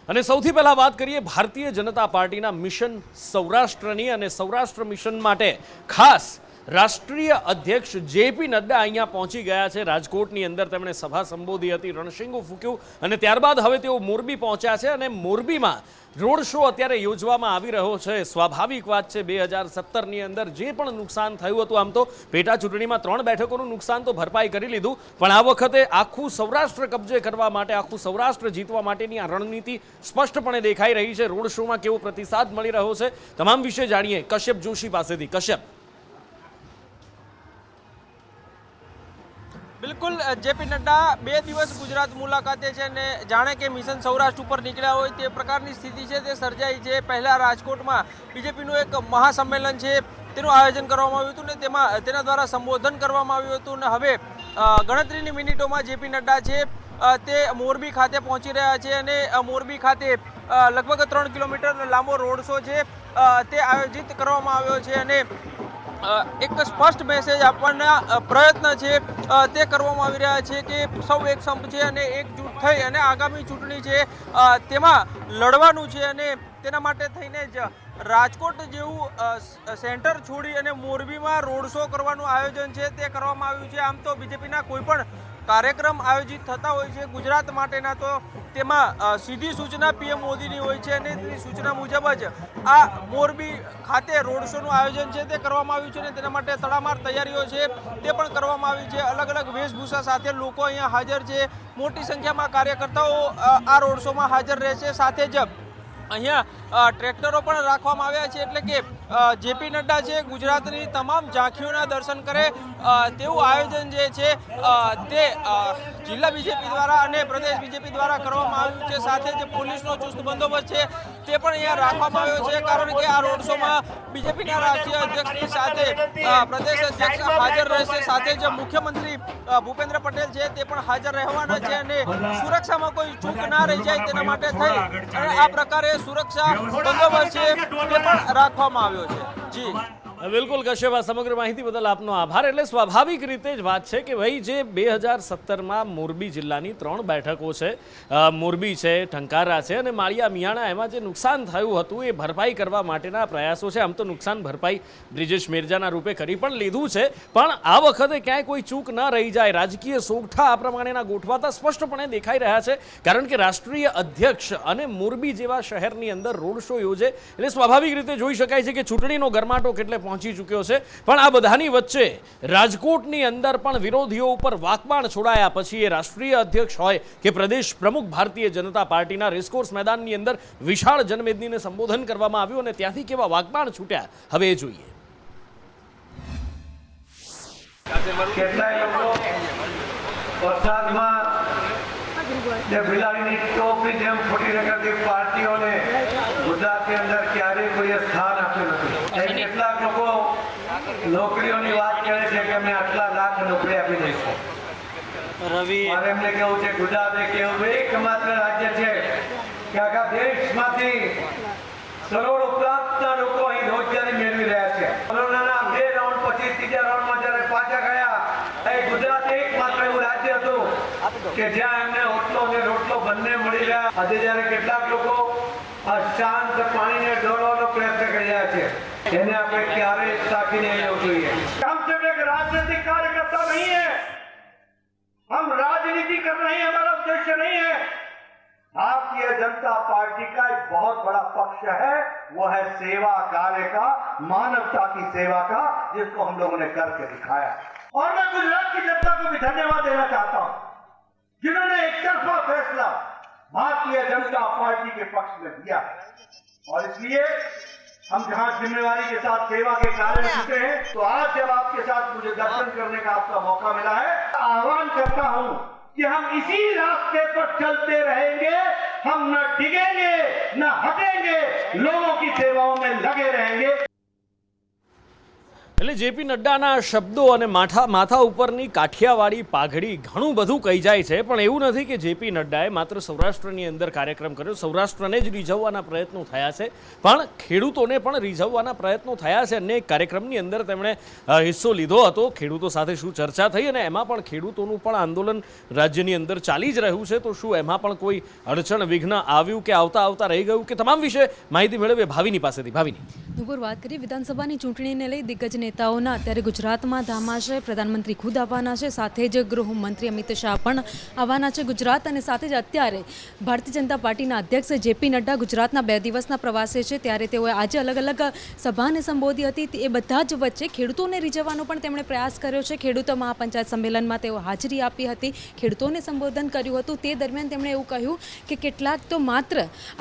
અને સૌથી પહેલા વાત કરીએ ભારતીય જનતા પાર્ટીના મિશન સૌરાષ્ટ્રની અને સૌરાષ્ટ્ર મિશન માટે ખાસ રાષ્ટ્રીય અધ્યક્ષ જેપી નડ્ડા અહીંયા પહોંચી ગયા છે। રાજકોટની અંદર તેમણે સભા સંબોધી હતી, રણશીંગું ફૂક્યું અને ત્યારબાદ હવે તેઓ મોરબી પહોંચ્યા છે અને મોરબીમાં રોડ શો અત્યારે યોજવામાં આવી રહ્યો છે। સ્વાભાવિક વાત છે 2017ની અંદર જે પણ નુકસાન થયું હતું, આમ તો પેટા ચૂંટણીમાં 3 બેઠકોનું નુકસાન તો ભરપાઈ કરી લીધું, પણ આ વખતે આખું સૌરાષ્ટ્ર કબજે કરવા માટે, આખું સૌરાષ્ટ્ર જીતવા માટેની આ રણનીતિ સ્પષ્ટપણે દેખાઈ રહી છે। રોડ શોમાં કેવો પ્રતિસાદ મળી રહ્યો છે તમામ વિશે જાણીએ કશ્યપ જોશી પાસેથી। કશ્યપ, બિલકુલ, જેપી નડ્ડા 2 દિવસ ગુજરાત મુલાકાતે છે ને જાણે કે મિશન સૌરાષ્ટ્ર ઉપર નીકળ્યા હોય તે પ્રકારની સ્થિતિ છે તે સર્જાઈ છે। પહેલા રાજકોટમાં બીજેપીનું એક મહાસંમેલન છે તેનું આયોજન કરવામાં આવ્યું હતું ને તેમાં તેના દ્વારા સંબોધન કરવામાં આવ્યું હતું ને હવે ગણતરીની મિનિટોમાં જેપી નડ્ડા છે તે મોરબી ખાતે પહોંચી રહ્યા છે અને મોરબી ખાતે લગભગ 3 કિલોમીટર લાંબો રોડ શો છે તે આયોજિત કરવામાં આવ્યો છે અને એક સ્પષ્ટ મેસેજ આપવાના પ્રયત્ન છે તે કરવામાં આવી રહ્યા છે કે સૌ એક સંપ છે અને એકજૂટ થઈ અને આગામી ચૂંટણી છે તેમાં લડવાનું છે અને તેના માટે થઈને જ રાજકોટ જેવું સેન્ટર છોડી અને મોરબીમાં રોડ શો કરવાનું આયોજન છે તે કરવામાં આવ્યું છે। આમ તો બીજેપીના કોઈ પણ કાર્યક્રમ આયોજિત થતા હોય છે ગુજરાત માટેના તો તેમાં સીધી સૂચના પીએમ મોદીની હોય છે અને તેની સૂચના મુજબ જ આ મોરબી ખાતે રોડ શોનું આયોજન છે તે કરવામાં આવ્યું છે અને તેના માટે તડામાર તૈયારીઓ છે તે પણ કરવામાં આવી છે। અલગ અલગ વેશભૂષા સાથે લોકો અહીંયા હાજર છે, મોટી સંખ્યામાં કાર્યકર્તાઓ આ રોડ શોમાં હાજર રહેશે, સાથે જ અહીંયા ટ્રેક્ટરો પણ રાખવામાં આવ્યા છે એટલે કે જેપી નડ્ડા છે ગુજરાતની તમામ ઝાંખીઓના દર્શન કરે તેવું આયોજન જે છે તે જિલ્લા બીજેપી દ્વારા અને પ્રદેશ બીજેપી દ્વારા કરવામાં આવ્યું છે। સાથે જ પોલીસનો ચુસ્ત બંદોબસ્ત છે તે પણ અહીંયા રાખવામાં આવ્યો છે, કારણ કે આ રોડ શોમાં બીજેપીના રાષ્ટ્રીય અધ્યક્ષની સાથે પ્રદેશ અધ્યક્ષ હાજર રહેશે, સાથે જ મુખ્યમંત્રી ભૂપેન્દ્ર પટેલ છે તે પણ હાજર રહેવાના છે અને સુરક્ષામાં કોઈ ચૂક ના રહી જાય તેના માટે થઈ અને આ પ્રકારે સુરક્ષા બંદોબસ્ત છે તે પણ રાખવામાં આવ્યો છે। જી બિલકુલ કશ્યપ, આ સમગ્ર માહિતી બદલ આપનો આભાર। એટલે સ્વાભાવિક રીતે જ વાત છે કે ભાઈ જે 2017માં મોરબી જિલ્લાની 3 બેઠકો છે, મોરબી છે, ટંકારા છે અને માળિયા મિયાણા, એમાં જે નુકસાન થયું હતું એ ભરપાઈ કરવા માટેના પ્રયાસો છે। આમ તો નુકસાન ભરપાઈ બ્રિજેશ મેરજાના રૂપે કરી પણ લીધું છે, પણ આ વખતે ક્યાંય કોઈ ચૂક ન રહી જાય, રાજકીય સોગઠા આ પ્રમાણેના ગોઠવાતા સ્પષ્ટપણે દેખાઈ રહ્યા છે, કારણ કે રાષ્ટ્રીય અધ્યક્ષ અને મોરબી જેવા શહેરની અંદર રોડ શો યોજે એટલે સ્વાભાવિક રીતે જોઈ શકાય છે કે ચૂંટણીનો ગરમાટો કેટલે પહોંચી ચૂક્યો છે। પણ આ બધાની વચ્ચે રાજકોટની અંદર પણ વિરોધીઓ ઉપર વાકબાણ છોડાયા પછી એ રાષ્ટ્રીય અધ્યક્ષ હોય કે પ્રદેશ પ્રમુખ ભારતીય જનતા પાર્ટીના રેસકોર્સ મેદાનની અંદર વિશાળ જનમેદનીને સંબોધન કરવામાં આવ્યું અને ત્યાંથી કેવા વાકબાણ છૂટ્યા હવે એ જોઈએ। કેટલાય લોકો વરસાદમાં જે બિલાડીની ટોપની જેમ ફૂટી નીકળતી પાર્ટીઓને ગુજરાતની અંદર ક્યારેય કોઈએ સ્થાન આપ્યું નથી। કેટલાક લોકો નોકરીઓની વાત કરે છે કે અમે આટલા લાખ નોકરી આપી દઈશું। મારે એમને કેવું છે, ગુજરાત એકમાત્ર રાજ્ય છે કે આખા દેશમાંથી કરોડ ઉપરાંતના લોકો અહીં રોજગારી મેળવી રહ્યા છે। કોરોનાના 2 રાઉન્ડ પછી 3જા રાઉન્ડમાં જ્યારે પાછા ગયા, એ ગુજરાત એકમાત્ર એવું રાજ્ય હતું કે જ્યાં એમને ઓટલો અને રોટલો બંને મળી રહ્યા। આજે જ્યારે કેટલાક લોકો શાંત પાણીને ઢોળવાનો પ્રયત્ન કરી રહ્યા છે, એને આપણે ક્યારેય સાખીને લેવું જોઈએ। हम सिर्फ एक राजनीतिक कार्यकर्ता नहीं है, हम राजनीति कर रहे हैं, हमारा उद्देश्य नहीं है। भारतीय जनता पार्टी का एक बहुत बड़ा पक्ष है, वो है सेवा कार्य का, मानवता की सेवा का, जिसको हम लोगों ने करके दिखाया। और मैं गुजरात की जनता को भी धन्यवाद देना चाहता हूं जिन्होंने एक तरफा फैसला भारतीय जनता पार्टी के पक्ष में दिया है। और इसलिए हम जहां जिम्मेवारी के साथ सेवा के कार्य में जुटे हैं, तो आज जब आपके साथ मुझे दर्शन करने का आपका मौका मिला है, आह्वान करता हूं कि हम इसी रास्ते पर चलते रहेंगे, हम न डिगेंगे न हटेंगे, लोगों की सेवाओं में लगे रहेंगे। એટલે જેપી નડ્ડાના શબ્દો અને માથા ઉપરની કાઠિયાવાડી પાઘડી ઘણું બધું કહી જાય છે, પણ એવું નથી કે જેપી નડ્ડાએ માત્ર સૌરાષ્ટ્રની અંદર કાર્યક્રમ કર્યો. સૌરાષ્ટ્રને જ રીઝવવાના પ્રયત્નો થયા છે, પણ ખેડૂતોને પણ રીઝવવાના પ્રયત્નો થયા છે. અને કાર્યક્રમની અંદર તેમણે હિસ્સો લીધો હતો. ખેડૂતો સાથે શું ચર્ચા થઈ અને એમાં પણ ખેડૂતોનું પણ આંદોલન રાજ્યની અંદર ચાલી જ રહ્યું છે, તો શું એમાં પણ કોઈ અડચણ વિઘ્ન આવ્યું કે આવતા રહી ગયું કે તમામ વિશે માહિતી મેળવીએ ભાવિની પાસેથી. ભાવિની, નુપુર, વાત કરીએ વિધાનસભાની ચૂંટણીને લઈ દિગ્ગજ નેતાઓના અત્યારે ગુજરાતમાં ધામા છે. પ્રધાનમંત્રી ખુદ આવવાના છે, સાથે જ ગૃહમંત્રી અમિત શાહ પણ આવવાના છે ગુજરાત, અને સાથે જ અત્યારે ભારતીય જનતા પાર્ટીના અધ્યક્ષ જેપી નડ્ડા ગુજરાતના 2 દિવસના પ્રવાસે છે. ત્યારે તેઓએ આજે અલગ અલગ સભાને સંબોધી હતી. એ બધા જ વચ્ચે ખેડૂતોને રીઝવવાનો પણ તેમણે પ્રયાસ કર્યો છે. ખેડૂતો મહાપંચાયત સંમેલનમાં તેઓ હાજરી આપી હતી, ખેડૂતોને સંબોધન કર્યું હતું. તે દરમિયાન તેમણે એવું કહ્યું કે કેટલાક તો માત્ર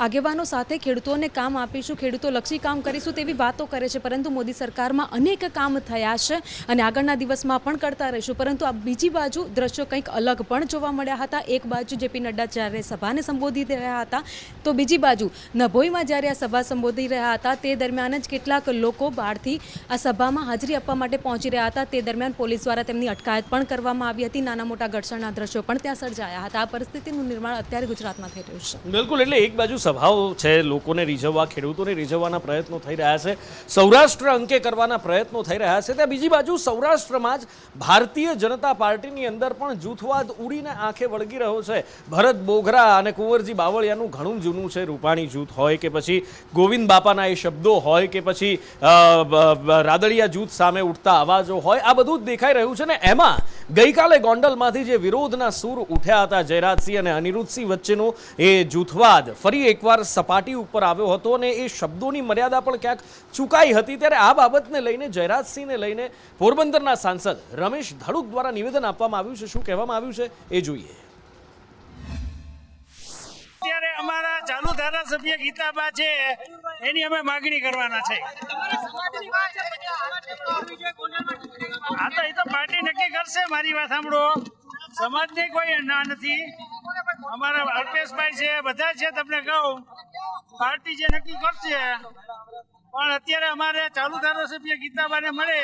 આગેવાનો સાથે ખેડૂતોને કામ આપીશું, ખેડૂતોલક્ષી કામ કરીશું તેવી વાતો કરે છે, પરંતુ મોદી સરકારમાં અનેક કામ થયા છે અને આગળના દિવસમાં પણ કરતા રહીશું. પરંતુ આ બીજી બાજુ દ્રશ્યો કંઈક અલગ પણ જોવા મળ્યા હતા. એક બાજુ જેપી નડ્ડા જ્યારે સભાને સંબોધી રહ્યા હતા, તો બીજી બાજુ નભોઈમાં જ્યારે આ સભા સંબોધી રહ્યા હતા તે દરમિયાન જ કેટલાક લોકો બહારથી આ સભામાં હાજરી આપવા માટે પહોંચી રહ્યા હતા. તે દરમિયાન પોલીસ દ્વારા તેમની અટકાયત પણ કરવામાં આવી હતી. નાના મોટા ઘર્ષણના દ્રશ્યો પણ ત્યાં સર્જાયા હતા. આ પરિસ્થિતિનું નિર્માણ અત્યારે ગુજરાતમાં થઈ રહ્યું છે. બિલકુલ, એટલે એક બાજુ સભાઓ છે, લોકોને રીઝવવા, ખેડૂતોને રીઝવવાના પ્રયત્નો થઈ રહ્યા છે, સૌરાષ્ટ્ર અંકે કરવાના પ્રયત્નો થઈ રહ્યા છે. ત્યાં બીજી બાજુ સૌરાષ્ટ્રમાં જ ભારતીય જનતા પાર્ટીની અંદર પણ જૂથવાદ ઉડીને આંખે વળગી રહ્યો છે. ભરત બોઘરા અને કુંવરજી બાવળિયાનું ઘણું જૂનું છે. રૂપાણી જૂથ હોય કે પછી ગોવિંદ બાપાના એ શબ્દો હોય કે પછી રાદડિયા જૂથ સામે ઉઠતા અવાજો હોય, આ બધું જ દેખાઈ રહ્યું છે. ને એમાં ગઈકાલે ગોંડલમાંથી જે વિરોધના સૂર ઉઠ્યા હતા જયરાજસિંહ અને અનિરુદ્ધસિંહ વચ્ચેનો એ જૂથવાદ ફરી એકવાર સપાટી ઉપર આવ્યો હતો અને એ શબ્દોની મર્યાદા પણ ક્યાંક ચૂકાઈ હતી. ત્યારે આ બાબતને લઈને જયરાજસિંહને લઈને પોરબંદરના સાંસદ રમેશ ધડુક દ્વારા નિવેદન આપવામાં આવ્યું છે. શું કહેવામાં આવ્યું છે એ જોઈએ. અત્યારે અમારા ચાલુ ધારાસભ્ય ગીતાબા છે, એની અમે માગણી કરવાના છે. હા, તો એ તો પાર્ટી નક્કી કરશે. મારી વાત સાંભળો, સમાજને કોઈ ના નથી. અમારા અલ્પેશભાઈ છે, બધા છે. તમને કહું, પાર્ટી જે નક્કી કરશે, પણ અત્યારે અમારે ચાલુ ધારાસભ્ય ગીતાબાને મળે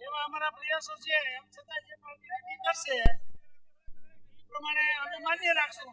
એવા અમારા પ્રયાસો છે. એમ છતાં જે પાર્ટી નક્કી કરશે એ પ્રમાણે અમે માન્ય રાખશું.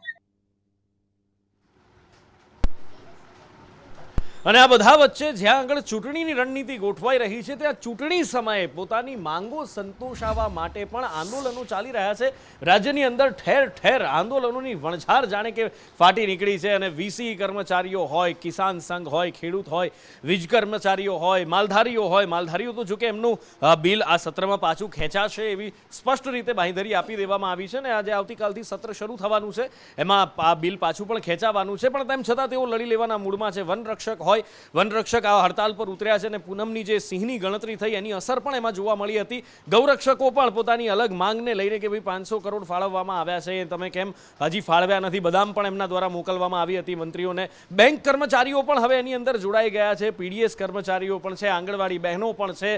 અને આ બધા વચ્ચે જ્યાં આગળ ચૂંટણીની રણનીતિ ગોઠવાઈ રહી છે, ત્યાં ચૂંટણી સમયે પોતાની માંગો સંતોષાવવા માટે પણ આંદોલનો ચાલી રહ્યા છે. રાજ્યની અંદર ઠેર ઠેર આંદોલનોની વણઝાર જાણે કે ફાટી નીકળી છે. અને વીસી કર્મચારીઓ હોય, કિસાન સંઘ હોય, ખેડૂત હોય, વીજ કર્મચારીઓ હોય, માલધારીઓ તો જોકે એમનું બિલ આ સત્રમાં પાછું ખેંચાશે એવી સ્પષ્ટ રીતે બાંહેધરી આપી દેવામાં આવી છે. ને આજે આવતીકાલથી સત્ર શરૂ થવાનું છે, એમાં આ બિલ પાછું પણ ખેંચાવાનું છે. પણ તેમ છતાં તેઓ લડી લેવાના મૂડમાં છે. વનરક્ષક આ હડતાલ પર ઉતર્યા છે અને પૂનમની જે સિંહની ગણતરી થઈ એની અસર પણ એમાં જોવા મળી હતી. ગૌરક્ષકો પણ પોતાની અલગ માંગને લઈને કે ભાઈ 500 કરોડ ફાળવવામાં આવ્યા છે, તમે કેમ હજી ફાળવ્યા નથી, બદામ પણ એમના દ્વારા મોકલવામાં આવી હતી મંત્રીઓને. બેંક કર્મચારીઓ પણ હવે એની અંદર જોડાઈ ગયા છે, પીડીએસ કર્મચારીઓ પણ છે, આંગણવાડી બહેનો પણ છે,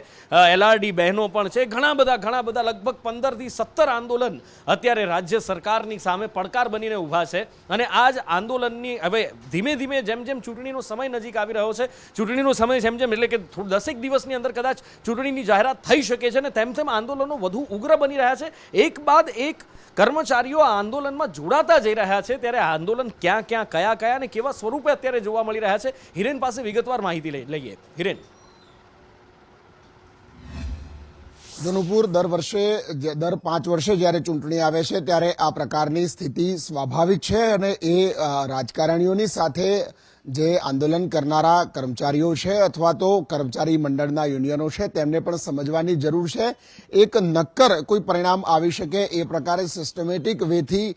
એલઆરડી બહેનો પણ છે. ઘણા બધા લગભગ 15 થી 17 આંદોલન અત્યારે રાજ્ય સરકારની સામે પડકાર બનીને ઊભા છે. અને આ જ આંદોલનની હવે ધીમે ધીમે જેમ જેમ ચૂંટણીનો સમય નજીક આવી રહ્યો છે, ચૂંટણીનો સમય જેમ એટલે કે 10 દિવસની અંદર કદાચ ચૂંટણીની જાહેરાત થઈ શકે છે, અને તેમ આંદોલનો વધુ ઉગ્ર બની રહ્યા છે. એક બાદ એક કર્મચારીઓ આ આંદોલનમાં જોડાતા જઈ રહ્યા છે. ત્યારે આ આંદોલન ક્યાં કયા અને કેવા સ્વરૂપે અત્યારે જોવા મળી રહ્યા છે, હિરેન પાસે વિગતવાર માહિતી લઈએ. હિરેન, નુપુર, દર 5 વર્ષે જ્યારે ચૂંટણી આવે છે ત્યારે આ પ્રકારની સ્થિતિ સ્વાભાવિક છે. અને એ રાજકારણીઓની સાથે જે આંદોલન કરનારા કર્મચારીઓ છે અથવા તો કર્મચારી મંડળના યુનિયનો છે તેમને પણ સમજવાની જરૂર છે. એક નક્કર કોઈ પરિણામ આવી શકે એ પ્રકારે સિસ્ટમેટિક વેથી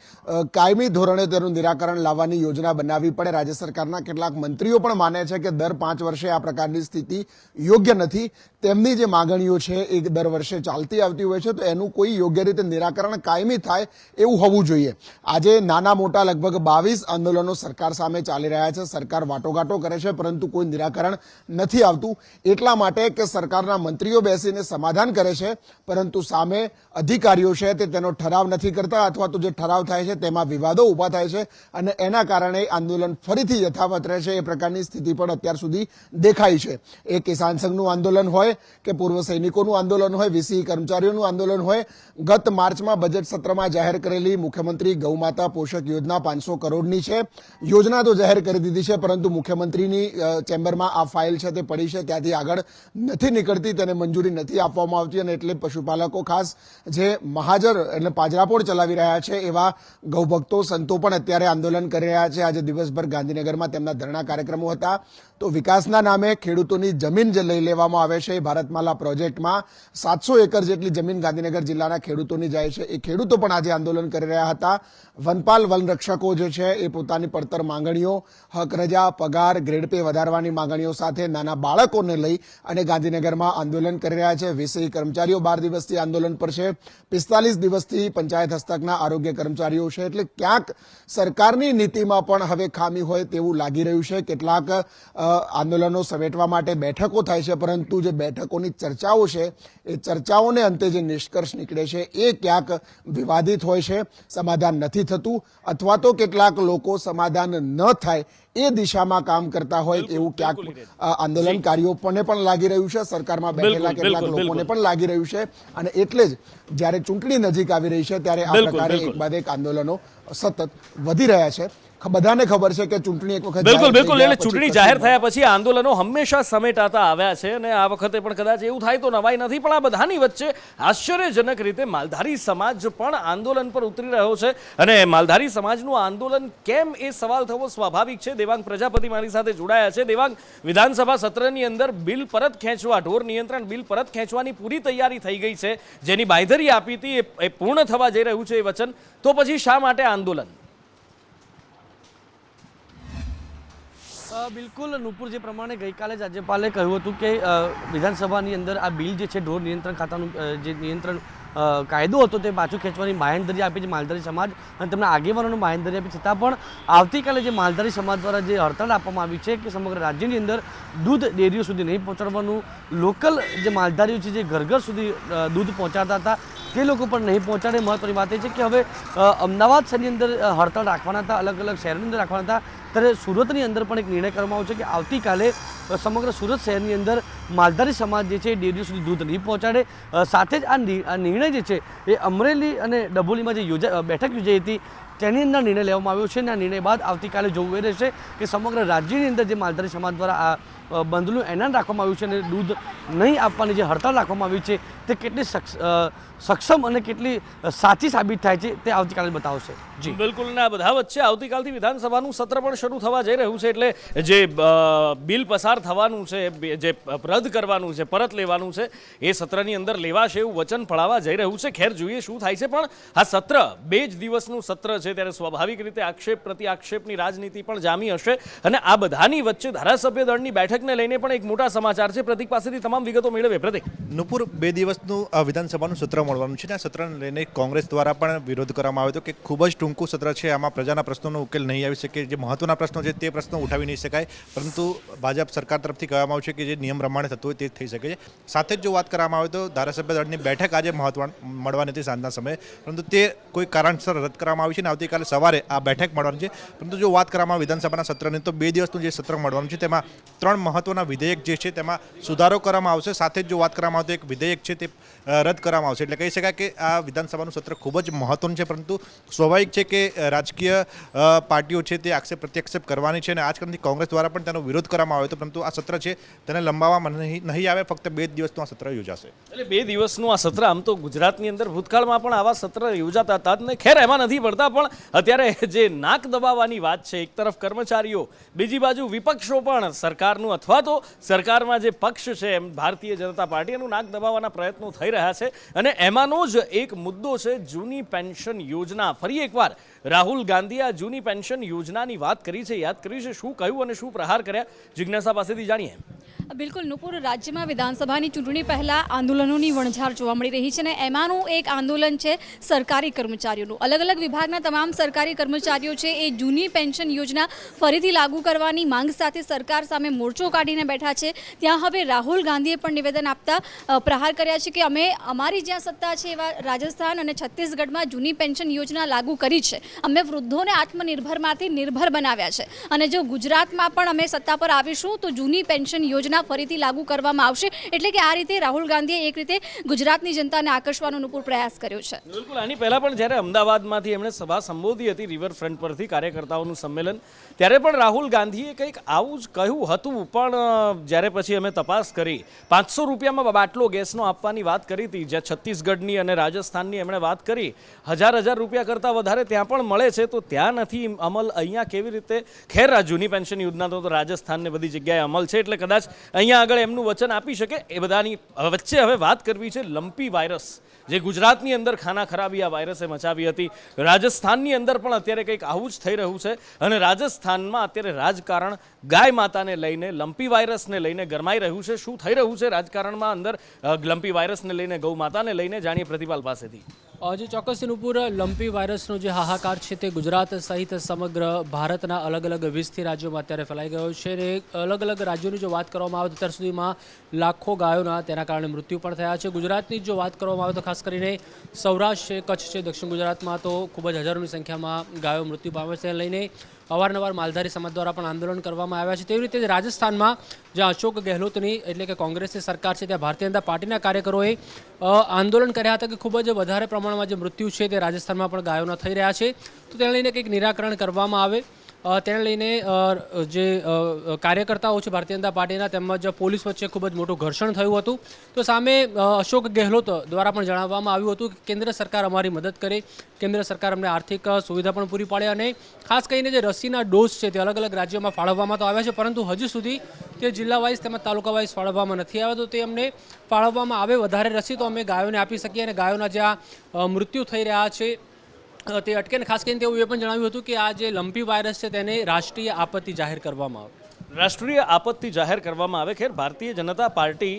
કાયમી ધોરણે તેનું નિરાકરણ લાવવાની યોજના બનાવવી પડે. રાજ્ય સરકારના કેટલાક મંત્રીઓ પણ માને છે કે દર 5 વર્ષે આ પ્રકારની સ્થિતિ યોગ્ય નથી. તેમની જે માંગણીઓ છે એ દર વર્ષે ચાલતી આવતી હોય છે, તો એનું કોઈ યોગ્ય રીતે નિરાકરણ કાયમી થાય એવું હોવું જોઈએ. આજે નાના મોટા લગભગ 22 આંદોલનો સરકાર સામે ચાલી રહ્યા છે. સરકાર સરકાર વાટોઘાટો કરે છે પરંતુ કોઈ નિરાકરણ નથી આવતું. એટલા માટે કે સરકારના મંત્રીઓ બેસીને સમાધાન કરે છે પરંતુ સામે અધિકારીઓ છે તે તેનો ઠરાવ નથી કરતા અથવા તો જે ઠરાવ થાય છે તેમાં વિવાદો ઊભા થાય છે અને એના કારણે આંદોલન ફરીથી યથાવત રહે છે. એ પ્રકારની સ્થિતિ પણ અત્યાર સુધી દેખાઈ છે. એ કિસાન સંઘનું આંદોલન હોય કે પૂર્વ સૈનિકોનું આંદોલન હોય, વીસી કર્મચારીઓનું આંદોલન હોય, ગત માર્ચમાં બજેટ સત્રમાં જાહેર કરેલી મુખ્યમંત્રી ગૌમાતા પોષક યોજના 500 કરોડની છે. યોજના તો જાહેર કરી દીધી છે પરંતુ મુખ્યમંત્રીની ચેમ્બરમાં આ ફાઇલ છે તે પડી છે, ત્યાંથી આગળ નથી નીકળતી, તેને મંજૂરી નથી આપવામાં આવતી અને એટલે પશુપાલકો ખાસ જે મહાજર એટલે પાજરાપોળ ચલાવી રહ્યા છે એવા ગૌભક્તો સંતો પણ અત્યારે આંદોલન કરી રહ્યા છે. આજે દિવસભર ગાંધીનગરમાં તેમના ધરણા કાર્યક્રમો હતા. તો વિકાસના નામે ખેડૂતોની જમીન જે લઈ લેવામાં આવે છે, ભારતમાલા પ્રોજેક્ટમાં 700 એકર જેટલી જમીન ગાંધીનગર જિલ્લાના ખેડૂતોની જાય છે. એ ખેડૂતો પણ આજે આંદોલન કરી રહ્યા હતા. વનપાલ વનરક્ષકો જે છે એ પોતાની પડતર માંગણીઓ, હક રજા, પગાર, ગ્રેડ પે વધારવાની માંગણીઓ સાથે નાના બાળકોને લઈ અને ગાંધીનગરમાં આંદોલન કરી રહ્યા છે. વીસી કર્મચારીઓ 12 દિવસથી આંદોલન પર છે. 45 દિવસથી પંચાયત હસ્તકના આરોગ્ય કર્મચારીઓ છે. એટલે ક્યાંક સરકારની નીતિમાં પણ હવે ખામી હોય તેવું લાગી રહ્યું છે. કેટલાક આંદોલનો સમેટવા માટે બેઠકો થાય છે પરંતુ જે બેઠકોની ચર્ચાઓ છે એ ચર્ચાઓને અંતે જે નિષ્કર્ષ નીકળે છે એ ક્યાંક વિવાદિત હોય છે, સમાધાન નથી થતું અથવા તો કેટલાક લોકો સમાધાન ન થાય એ દિશામાં કામ કરતા હોય એવું ક્યાંક આંદોલનકારીઓ પણ લાગી રહ્યું છે. સરકારમાં બેઠેલા કેટલાક લોકોને પણ લાગી રહ્યું છે અને એટલે જ જ્યારે ચૂંટણી નજીક આવી રહી છે ત્યારે આ પ્રકારે એક બાદ એક આંદોલનો સતત વધી રહ્યા છે. બધાને ખબર છે કે ચૂંટણી એક વખત બિલકુલ એટલે ચૂંટણી જાહેર થયા પછી આંદોલનો હંમેશા સમેટાતા આવ્યા છે અને આ વખતે પણ કદાચ એવું થાય તો નવાઈ નથી. પણ આ બધાની વચ્ચે આશ્ચર્યજનક રીતે માલધારી સમાજ પણ આંદોલન પર ઉતરી રહ્યો છે અને માલધારી સમાજનું આંદોલન કેમ એ સવાલ થવો સ્વાભાવિક છે. દેવાંગ પ્રજાપતિ મારી સાથે જોડાયા છે. દેવાંગ, વિધાનસભા સત્રની અંદર બિલ પરત ખેંચવા, ઢોર નિયંત્રણ બિલ પરત ખેંચવાની પૂરી તૈયારી થઈ ગઈ છે. જેની બાંયધરી આપી હતી એ પૂર્ણ થવા જઈ રહ્યું છે એ વચન. તો પછી શા માટે આંદોલન? બિલકુલ નુપુર, જે પ્રમાણે ગઈકાલે જ રાજ્યપાલે કહ્યું હતું કે વિધાનસભાની અંદર આ બિલ જે છે ઢોર નિયંત્રણ ખાતાનું જે નિયંત્રણ કાયદો હતો તે પાછું ખેંચવાની બાંહેધરી આપી છે માલધારી સમાજ અને તેમના આગેવાનોને બાંહેધરી આપી. છતાં પણ આવતીકાલે જે માલધારી સમાજ દ્વારા જે હડતાળ આપવામાં આવી છે કે સમગ્ર રાજ્યની અંદર દૂધ ડેરીઓ સુધી નહીં પહોંચાડવાનું, લોકલ જે માલધારીઓ છે જે ઘર સુધી દૂધ પહોંચાડતા હતા તે લોકો પણ નહીં પહોંચાડે. મહત્વની વાત એ છે કે હવે અમદાવાદ શહેરની અંદર હડતાળ રાખવાના હતા, અલગ અલગ શહેરોની અંદર રાખવાના હતા, ત્યારે સુરતની અંદર પણ એક નિર્ણય કરવામાં આવ્યો છે કે આવતીકાલે સમગ્ર સુરત શહેરની અંદર માલધારી સમાજ જે છે એ ડેરીઓ સુધી દૂધ નહીં પહોંચાડે. સાથે જ આ નિર્ણય જે છે એ અમરેલી અને ડભોલીમાં જે બેઠક યોજાઈ હતી તેની અંદર નિર્ણય લેવામાં આવ્યો છે અને આ નિર્ણય બાદ આવતીકાલે જોવું એ રહેશે કે સમગ્ર રાજ્યની અંદર જે માલધારી સમાજ દ્વારા આ બંધનું એલાન રાખવામાં આવ્યું છે અને દૂધ નહીં આપવાની જે હડતાળ રાખવામાં આવી છે તે કેટલી સક્ષમ અને કેટલી સાચી સાબિત થાય છે તે આવતીકાલે બતાવશે. જી બિલકુલ. ના બધા વચ્ચે આવતીકાલથી વિધાનસભાનું સત્ર પણ શરૂ થવા જઈ રહ્યું છે એટલે જે બિલ પસાર થવાનું છે, જે રદ કરવાનું છે, પરત લેવાનું છે એ સત્રની અંદર લેવાશે એવું વચન પડાવવા જઈ રહ્યું છે. ખેર જોઈએ શું થાય છે. પણ આ સત્ર 2 જ દિવસનું સત્ર છે ત્યારે સ્વાભાવિક રીતે આક્ષેપ પ્રતિ આક્ષેપની રાજનીતિ પણ જામી હશે અને આ બધાની વચ્ચે ધારાસભ્ય દળની બેઠકને લઈને પણ એક મોટા સમાચાર છે. પ્રતિક પાસેથી તમામ વિગતો મેળવે. પ્રતિક, નુપુર, 2 દિવસનું વિધાનસભાનું સત્ર મળવાનું છે. આ સત્રને લઈને કોંગ્રેસ દ્વારા પણ વિરોધ કરવામાં આવ્યો હતો કે ખૂબ જ ટૂંકું સત્ર છે, આમાં પ્રજાના પ્રશ્નોનો ઉકેલ નહીં આવી શકે, જે મહત્વના પ્રશ્નો છે તે પ્રશ્નો ઉઠાવી નહીં શકાય. પરંતુ ભાજપ સરકાર તરફથી કહેવામાં આવ્યું છે કે જે નિયમ પ્રમાણે થતું હોય તે થઈ શકે છે. સાથે જ જો વાત કરવામાં આવે તો ધારાસભ્ય દળની બેઠક આજે મળવાની હતી સાંજના સમયે, પરંતુ તે કોઈ કારણસર રદ કરવામાં આવી છે અને આવતીકાલે સવારે આ બેઠક મળવાની છે. પરંતુ જો વાત કરવામાં આવે વિધાનસભાના સત્રની તો 2 દિવસનું જે સત્ર મળવાનું છે તેમાં 3 મહત્વના વિધેયક જે છે તેમાં સુધારો કરવામાં આવશે. સાથે જ જો વાત કરવામાં આવે તો એક વિધેયક છે તે રદ કરવામાં આવશે. એટલે કહી શકાય કે આ વિધાનસભાનું સત્ર ખૂબ જ મહત્વનું છે. પરંતુ સ્વાભાવિક છે કે રાજકીય પાર્ટીઓ છે તે આક્ષેપ પ્રત્યાક્ષેપ કરવાની છે અને આજકાલથી કોંગ્રેસ દ્વારા પણ તેનો વિરોધ કરવામાં આવ્યો હતો. પરંતુ આ સત્ર છે તેને લંબાવવામાં નહીં આવે, ફક્ત 2 દિવસનું આ સત્ર યોજાશે. એટલે 2 દિવસનું આ સત્ર, આમ તો ગુજરાતની અંદર ભૂતકાળમાં પણ આવા સત્ર યોજાતા હતા ને ખેર એમાં નથી પડતા. પણ અત્યારે જે નાક દબાવવાની વાત છે, એક તરફ કર્મચારીઓ, બીજી બાજુ વિપક્ષો પણ સરકારનું અથવા તો સરકારમાં જે પક્ષ છે એમ ભારતીય જનતા પાર્ટીનું નાક દબાવવાના પ્રયત્નો થઈ રહ્યા છે અને એમાંનો જ એક મુદ્દો છે જૂની પેન્શન યોજના. ફરી એકવાર રાહુલ ગાંધીએ આ જૂની પેન્શન યોજનાની વાત કરી છે, યાદ કરી છે. શું કહ્યું અને શું પ્રહાર કર્યા, જિજ્ઞાસા પાસેથી જાણીએ. બિલકુલ નુપુર, રાજ્યમાં વિધાનસભાની ચૂંટણી પહેલા આંદોલનોની વણઝાર જોવા મળી રહી છે અને એમાંનું એક આંદોલન છે સરકારી કર્મચારીઓનું. અલગ અલગ વિભાગના તમામ સરકારી કર્મચારીઓ છે એ જૂની પેન્શન યોજના ફરીથી લાગુ કરવાની માંગ સાથે સરકાર સામે મોરચો કાઢીને બેઠા છે. ત્યાં હવે રાહુલ ગાંધીએ પણ નિવેદન આપતા પ્રહાર કર્યા છે કે અમે અમારી જ્યાં સત્તા છે એવા રાજસ્થાન અને છત્તીસગઢમાં જૂની પેન્શન યોજના લાગુ કરી છે. અમે વૃદ્ધોને આત્મનિર્ભરમાંથી નિર્ભર બનાવ્યા છે અને જો ગુજરાતમાં પણ અમે સત્તા પર આવીશું તો જૂની પેન્શન યોજના ફરીથી લાગુ કરવામાં આવશે. એટલે કે આ રીતે રાહુલ ગાંધીએ એક રીતે ગુજરાતની જનતાને આકર્ષવાનો નુપુર પ્રયાસ કર્યો છે. બિલકુલ. આની પહેલા પણ જ્યારે અમદાવાદમાંથી એમણે સભા સંબોધી હતી રિવરફ્રન્ટ પરથી કાર્યકર્તાઓનું સંમેલન, ત્યારે પણ રાહુલ ગાંધીએ કંઈક આવું જ કહ્યું હતું. પણ જ્યારે પછી અમે તપાસ કરી, 500 રૂપિયામાં બાટલો ગેસનો આપવાની વાત કરી હતી, જ્યાં છત્તીસગઢની અને રાજસ્થાનની એમણે વાત કરી, હજાર રૂપિયા કરતાં વધારે ત્યાં પણ મળે છે, તો ત્યાં નથી અમલ, અહીંયા કેવી રીતે? ખેર આ જૂની પેન્શન યોજના તો રાજસ્થાનને બધી જગ્યાએ અમલ છે, એટલે કદાચ અહીંયા આગળ એમનું વચન આપી શકે. એ બધાની વચ્ચે હવે વાત કરવી છે લંપી વાયરસ, જે ગુજરાતની અંદર ખાના ખરાબી આ વાયરસે મચાવી હતી. રાજસ્થાનની અંદર પણ અત્યારે કંઈક આવું જ થઈ રહ્યું છે અને રાજસ્થાનમાં અત્યારે રાજકારણ ગાય માતાને લઈને, લંપી વાયરસને લઈને ગરમાઈ રહ્યું છે. શું થઈ રહ્યું છે રાજકારણમાં અંદર લંપી વાયરસને લઈને, ગૌ માતાને લઈને, જાણીએ પ્રતિપાલ પાસેથી. જે ચોક્કસ નુપુર, લંપી વાયરસનો જે હાહાકાર છે તે ગુજરાત સહિત સમગ્ર ભારતના અલગ અલગ 20થી રાજ્યોમાં અત્યારે ફેલાઈ ગયો છે અને અલગ અલગ રાજ્યોની જો વાત કરવામાં આવે તો અત્યાર સુધીમાં લાખો ગાયોના તેના કારણે મૃત્યુ પણ થયા છે. ગુજરાતની જો વાત કરવામાં આવે તો ખાસ કરીને સૌરાષ્ટ્ર છે, કચ્છ છે, દક્ષિણ ગુજરાતમાં તો ખૂબ જ હજારોની સંખ્યામાં ગાયો મૃત્યુ પામે છે. લઈને અવારનવાર માલધારી સમાજ દ્વારા પણ આંદોલન કરવામાં આવ્યા છે. તેવી રીતે જ રાજસ્થાનમાં જ્યાં અશોક ગેહલોતની એટલે કે કોંગ્રેસની સરકાર છે, ત્યાં ભારતીય જનતા પાર્ટીના કાર્યકરોએ આંદોલન કર્યા હતા કે ખૂબ જ વધારે પ્રમાણમાં જે મૃત્યુ છે તે રાજસ્થાનમાં પણ ગાયોના થઈ રહ્યા છે, તો તેને લઈને કંઈક નિરાકરણ કરવામાં આવે. તેને લઈને જે કાર્યકર્તાઓ છે ભારતીય જનતા પાર્ટીના તેમજ પોલીસ વચ્ચે ખૂબ જ મોટું ઘર્ષણ થયું હતું. તો સામે અશોક ગેહલોત દ્વારા પણ જણાવવામાં આવ્યું હતું કે કેન્દ્ર સરકાર અમારી મદદ કરે, કેન્દ્ર સરકાર અમને આર્થિક સુવિધા પણ પૂરી પાડે અને ખાસ કરીને જે રસીના ડોઝ છે તે અલગ અલગ રાજ્યોમાં ફાળવવામાં તો આવ્યા છે, પરંતુ હજુ સુધી તે જિલ્લા વાઇઝ તેમજ તાલુકા વાઇઝ ફાળવવામાં નથી આવ્યા. તો તે અમને ફાળવવામાં આવે વધારે રસી તો અમે ગાયોને આપી શકીએ અને ગાયોના જ્યાં મૃત્યુ થઈ રહ્યા છે તે અટકે. ખાસ કરીને તેવું એ પણ જણાવ્યું હતું કે આ જે લંપી વાયરસ છે તેને રાષ્ટ્રીય આપત્તિ જાહેર કરવામાં આવે. રાષ્ટ્રીય આપત્તિ જાહેર કરવામાં આવે. ખેર, ભારતીય જનતા પાર્ટી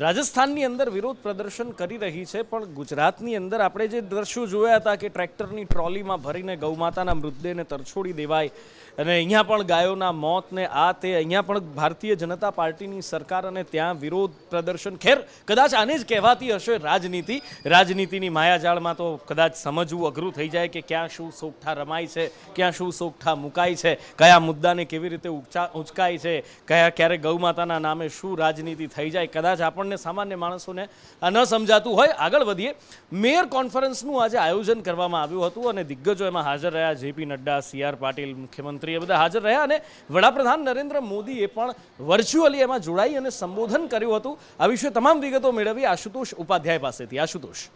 રાજસ્થાનની અંદર વિરોધ પ્રદર્શન કરી રહી છે, પણ ગુજરાતની અંદર આપણે જે દ્રશ્યો જોયા હતા કે ટ્રેક્ટરની ટ્રોલીમાં ભરીને ગૌમાતાના મૃતદેહને તરછોડી દેવાય અને અહીંયા પણ ગાયોના મોતને આ તે, અહીંયા પણ ભારતીય જનતા પાર્ટીની સરકાર અને ત્યાં વિરોધ પ્રદર્શન. ખેર, કદાચ આને જ કહેવાતી હશે રાજનીતિ. રાજનીતિની માયાજાળમાં તો કદાચ સમજવું અઘરું થઈ જાય કે ક્યાં શું સોગઠા રમાય છે, ક્યાં શું સોગઠા મુકાય છે, કયા મુદ્દાને કેવી રીતે ઉચકાય છે, ક્યારે ગૌમાતાના નામે શું રાજનીતિ થઈ જાય. કદાચ આપણને સામાન્ય માણસોને આ ન સમજાતું હોય. આગળ વધીએ. મેયર કોન્ફરન્સનું આજે આયોજન કરવામાં આવ્યું હતું અને દિગ્ગજો એમાં હાજર રહ્યા. જેપી નડ્ડા, CR પાટીલ, મુખ્યમંત્રી એ બધા હાજર રહ્યા અને વડાપ્રધાન નરેન્દ્ર મોદીએ પણ વર્ચ્યુઅલી એમાં જોડાઈ અને સંબોધન કર્યું હતું. આ વિશે તમામ વિગતો મેળવી આશુતોષ ઉપાધ્યાય પાસેથી. આશુતોષ.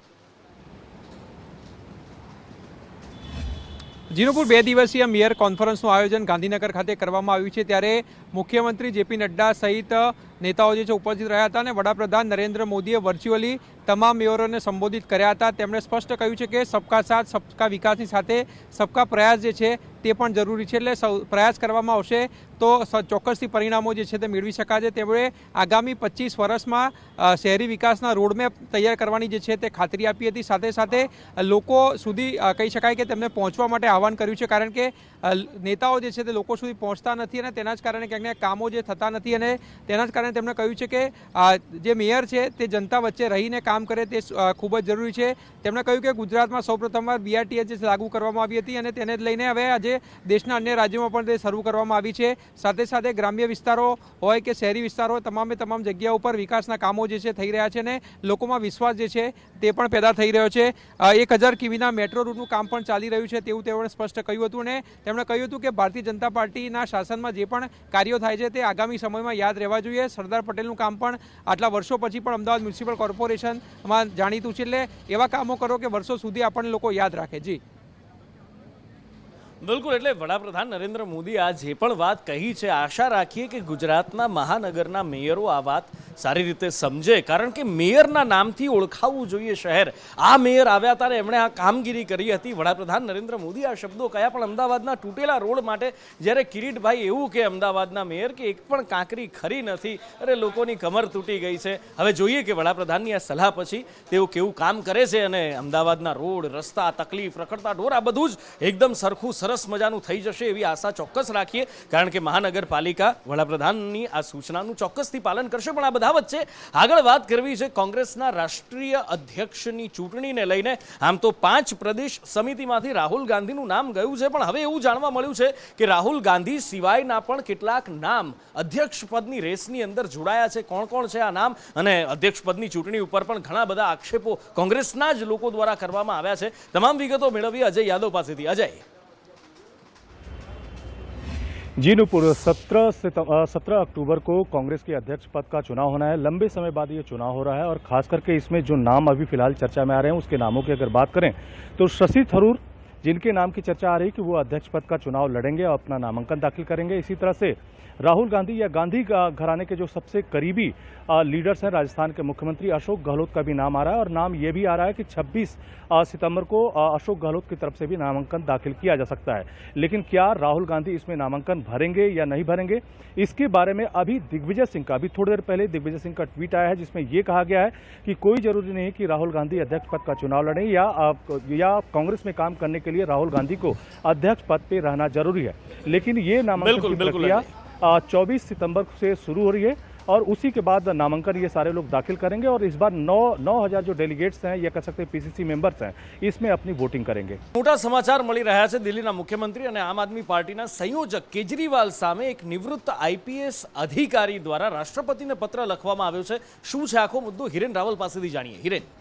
જીનુપુર 2 દિવસીય મેયર કોન્ફરન્સનું આયોજન ગાંધીનગર ખાતે કરવામાં આવ્યું છે, ત્યારે મુખ્યમંત્રી જેપી નડ્ડા સહિત નેતાઓ જે છે ઉપસ્થિત રહ્યા હતા અને વડાપ્રધાન નરેન્દ્ર મોદીએ વર્ચ્યુઅલી તમામ મેયરોને સંબોધિત કર્યા હતા. તેમણે સ્પષ્ટ કહ્યું છે કે સબકા સાથ સબકા વિકાસની સાથે સબકા પ્રયાસ જે છે તે પણ જરૂરી છે. એટલે પ્રયાસ કરવામાં આવશે તો ચોક્કસથી પરિણામો જે છે તે મેળવી શકાશે. તેમણે આગામી 25 વર્ષમાં શહેરી વિકાસના રોડમેપ તૈયાર કરવાની જે છે તે ખાતરી આપી હતી. સાથે સાથે લોકો સુધી કહી શકાય કે તેમને પહોંચવા માટે આહવાન કર્યું છે, કારણ કે નેતાઓ જે છે તે લોકો સુધી પહોંચતા નથી અને તેના જ કારણે ક્યાંક કામો જે થતા નથી અને તેના જ કારણે તેમણે કહ્યું છે કે જે મેયર છે તે જનતા વચ્ચે રહીને કામ કરે તે ખૂબ જ જરૂરી છે. તેમણે કહ્યું કે ગુજરાતમાં સૌપ્રથમવાર BRTS જે લાગુ કરવામાં આવી હતી અને તેને લઈને હવે આજે દેશના અન્ય રાજ્યોમાં પણ તે શરૂ કરવામાં આવી છે. સાથે સાથે ગ્રામ્ય વિસ્તારો હોય કે શહેરી વિસ્તારો હોય, તમામ જગ્યાઓ ઉપર વિકાસના કામો જે છે થઈ રહ્યા છે અને લોકોમાં વિશ્વાસ જે છે તે પણ પેદા થઈ રહ્યો છે. 1000 કિમીના મેટ્રો રૂટનું કામ પણ ચાલી રહ્યું છે તેવું તેમણે સ્પષ્ટ કહ્યું હતું અને તેમણે કહ્યું હતું કે ભારતીય જનતા પાર્ટીના શાસનમાં જે પણ કાર્યો થાય છે તે આગામી સમયમાં યાદ રહેવા જોઈએ. સરદાર પટેલનું કામ પણ આટલા વર્ષો પછી પણ અમદાવાદ મ્યુનિસિપલ કોર્પોરેશનમાં જાણીતું છે, એટલે એવા કામો કરો કે વર્ષો સુધી આપણને લોકો યાદ રાખે. જી બિલકુલ, એટલે વડાપ્રધાન નરેન્દ્ર મોદી આ જે પણ વાત કહી છે, આશા રાખીએ કે ગુજરાતના મહાનગરના મેયરો આ વાત સારી રીતે સમજે, કારણ કે મેયરના નામથી ઓળખાવવું જોઈએ શહેર. આ મેયર આવ્યા હતા ને એમણે આ કામગીરી કરી હતી. વડાપ્રધાન નરેન્દ્ર મોદી આ શબ્દો કયા, પણ અમદાવાદના તૂટેલા રોડ માટે જ્યારે કિરીટભાઈ એવું કે અમદાવાદના મેયર કે એક પણ કાંકરી ખરી નથી, અરે લોકોની કમર તૂટી ગઈ છે. હવે જોઈએ કે વડાપ્રધાનની આ સલાહ પછી તેઓ કેવું કામ કરે છે અને અમદાવાદના રોડ, રસ્તા, તકલીફ, રખડતા ઢોર આ બધું જ એકદમ સરખું સરસ મજાનું થઈ જશે એવી આશા ચોક્કસ રાખીએ, કારણ કે મહાનગરપાલિકા વડાપ્રધાનની આ સૂચનાનું ચોક્કસથી પાલન કરશે. પણ આ બધા વચ્ચે આગળ વાત કરવી છે કોંગ્રેસના રાષ્ટ્રીય અધ્યક્ષની ચૂંટણીને લઈને. આમ તો 5 પ્રદેશ સમિતિમાંથી રાહુલ ગાંધીનું નામ ગયું છે, પણ હવે એવું જાણવા મળ્યું છે કે રાહુલ ગાંધી સિવાયના પણ કેટલાક નામ અધ્યક્ષ પદની રેસની અંદર જોડાયા છે. કોણ કોણ છે આ નામ? અને અધ્યક્ષ પદની ચૂંટણી ઉપર પણ ઘણા બધા આક્ષેપો કોંગ્રેસના જ લોકો દ્વારા કરવામાં આવ્યા છે. તમામ વિગતો મેળવી અજય યાદવ પાસેથી. અજય, जी नूपुर 17 अक्टूबर को कांग्रेस के अध्यक्ष पद का चुनाव होना है। लंबे समय बाद ये चुनाव हो रहा है और खास करके इसमें जो नाम अभी फिलहाल चर्चा में आ रहे हैं उसके नामों की अगर बात करें तो शशि थरूर, जिनके नाम की चर्चा आ रही कि वो अध्यक्ष पद का चुनाव लड़ेंगे और अपना नामांकन दाखिल करेंगे। इसी तरह से राहुल गांधी या गांधी घराने के जो सबसे करीबी लीडर्स हैं, राजस्थान के मुख्यमंत्री अशोक गहलोत का भी नाम आ रहा है और नाम ये भी आ रहा है कि 26 सितंबर को अशोक गहलोत की तरफ से भी नामांकन दाखिल किया जा सकता है। लेकिन क्या राहुल गांधी इसमें नामांकन भरेंगे या नहीं भरेंगे, इसके बारे में अभी दिग्विजय सिंह का, अभी थोड़ी देर पहले दिग्विजय सिंह का ट्वीट आया है जिसमें ये कहा गया है कि कोई जरूरी नहीं कि राहुल गांधी अध्यक्ष पद का चुनाव लड़ें या कांग्रेस में काम करने के लिए राहुल गांधी को अध्यक्ष पद पर रहना जरूरी है। लेकिन ये नामांकन की प्रक्रिया 24 सितंबर से शुरू हो रही है और उसी के बाद नामांकन ये सारे लोग दाखिल करेंगे और इस बार 9,000 जो डेलीगेट्स हैं या कह सकते हैं पीसीसी मेंबर्स हैं, इसमें अपनी वोटिंग करेंगे। મોટા સમાચાર મળી રહ્યા છે દિલ્હીના મુખ્યમંત્રી અને આમ આદમી પાર્ટીના સંયોજક કેજરીવાલ સામે એક નિવૃત્ત આઈપીએસ અધિકારી દ્વારા રાષ્ટ્રપતિને પત્ર લખવામાં આવ્યો છે. શું છે આખો મુદ્દો? હિરેન રાવલ પાસેથી જાણીએ. હિરેન,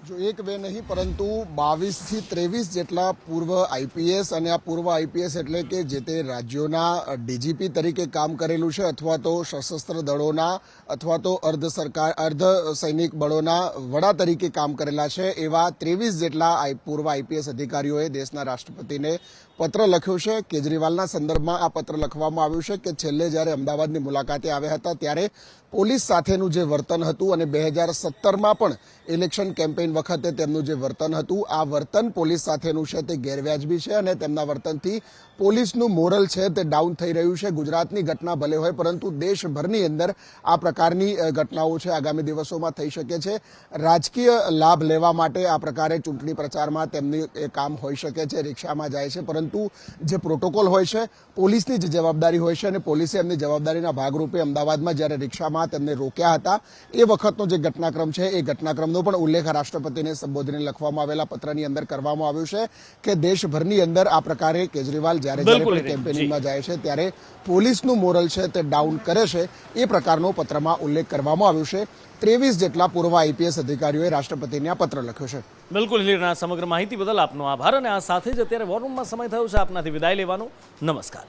જો એક બે નહીં પરંતુ 22 થી 23 જેટલા પૂર્વ આઈપીએસ, અને આ પૂર્વ આઈપીએસ એટલે કે જે તે રાજ્યોના ડીજીપી તરીકે કામ કરેલું છે અથવા તો સશસ્ત્ર દળોના અથવા તો અર્ધ સૈનિક બળોના વડા તરીકે કામ કરેલા છે, એવા 23 જેટલા પૂર્વ આઈપીએસ અધિકારીઓએ દેશના રાષ્ટ્રપતિને પત્ર લખ્યો છે. કેજરીવાલના સંદર્ભમાં આ પત્ર લખવામાં આવ્યું છે કે છેલ્લે જ્યારે અમદાવાદની મુલાકાતે આવ્યા હતા ત્યારે પોલીસ સાથેનું જે વર્તન હતું અને 2017માં પણ ઇલેક્શન કેમ્પેઇન વખતે તેમનું જે વર્તન હતું, આ વર્તન પોલીસ સાથેનું છે તે ગેરવ્યાજબી છે અને તેમના વર્તનથી પોલીસનું મોરલ છે તે ડાઉન થઈ રહ્યું છે. ગુજરાતની ઘટના ભલે હોય પરંતુ દેશભરની અંદર આ પ્રકારની ઘટનાઓ છે આગામી દિવસોમાં થઈ શકે છે. રાજકીય લાભ લેવા માટે આ પ્રકારે ચૂંટણી પ્રચારમાં તેમની કામ હોઈ શકે છે, રિક્ષામાં જાય છે, પરંતુ જે પ્રોટોકોલ હોય છે, પોલીસની જે જવાબદારી હોય છે અને પોલીસે એમની જવાબદારીના ભાગરૂપે અમદાવાદમાં જ્યારે રિક્ષામાં તેમને રોક્યા હતા એ વખતનો જે ઘટનાક્રમ છે એ ઘટનાક્રમનો પણ ઉલ્લેખ રાષ્ટ્રપતિને સંબોધીને લખવામાં આવેલા પત્રની અંદર કરવામાં આવ્યું છે કે દેશભરની અંદર આ પ્રકારે કેજરીવાલ જ્યારે કેમ્પેનિંગમાં જાય છે ત્યારે પોલીસનું મોરલ છે તે ડાઉન કરે છે, એ પ્રકારનો પત્રમાં ઉલ્લેખ કરવામાં આવ્યો છે. 23 જેટલા પૂર્વ આઈપીએસ અધિકારીઓએ રાષ્ટ્રપતિને આ પત્ર લખ્યો છે. બિલકુલ હિરેન, સમગ્ર માહિતી બદલ આપનો આભાર. અને આ સાથે જ અત્યારે વોર રૂમમાં સમય થયો છે આપનાથી વિદાય લેવાનો. નમસ્કાર.